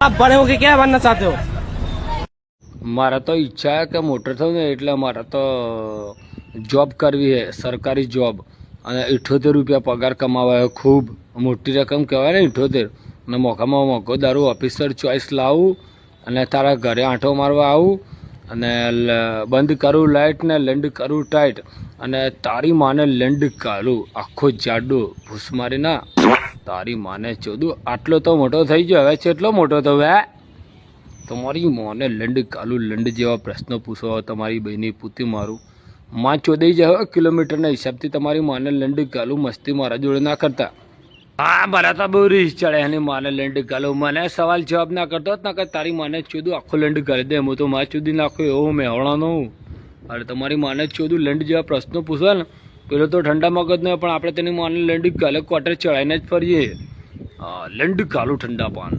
आप बड़े होके क्या बनना चाहते हो? मारा तो ઈચ્છા है कि મોટો થઉં ને એટલે મારે તો જોબ કરવી है, સરકારી જોબ, અને 78 રૂપિયા પગાર કમાવાયો, ખૂબ મોટી રકમ કહેવાય ને 78. અને મોંઘામાં મોંઘો દારૂ ઓફિસર ચોઈસ લાવું અને તારા ઘરે આંટો મારવા આવું અને બંધ કરું લાઇટ ને લેન્ડ કરું ટાઈટ અને તારી માને લેન્ડ કાઢું આખો જાડો ભૂસ મારી ના તારી માને ચોદું. આટલો તો મોટો થઈ ગયો, હવે કેટલો મોટો થયો હે? તમારી મોને લેન્ડ કાલું લેન્ડ જેવા પ્રશ્નો પૂછો તમારી બહેની પૂતી મારું માં ચોદાઈ જાય કિલોમીટરના હિસાબથી. તમારી માને લેન્ડ કાલું મસ્તી મારા જોડે ના કરતા. હા મારા તો બહુ રીસ ચડે એની માને લેન્ડ કાલું. મને સવાલ જવાબ ના કરતો ના કે તારી માને ચોદું આખો લેન્ડ કરી દે, હું તો માં ચોદી નાખું એવો મેહોણાનો હું. અરે તમારી માને ચોદું લેન્ડ જેવા પ્રશ્નો પૂછવા ને પેલો તો ઠંડા મગજ નહીં, પણ આપણે તેની માને લેન્ડ કાલે ક્વાર્ટર ચડાવીને જ ફરીએ. લેન્ડ કાલું ઠંડા પાન.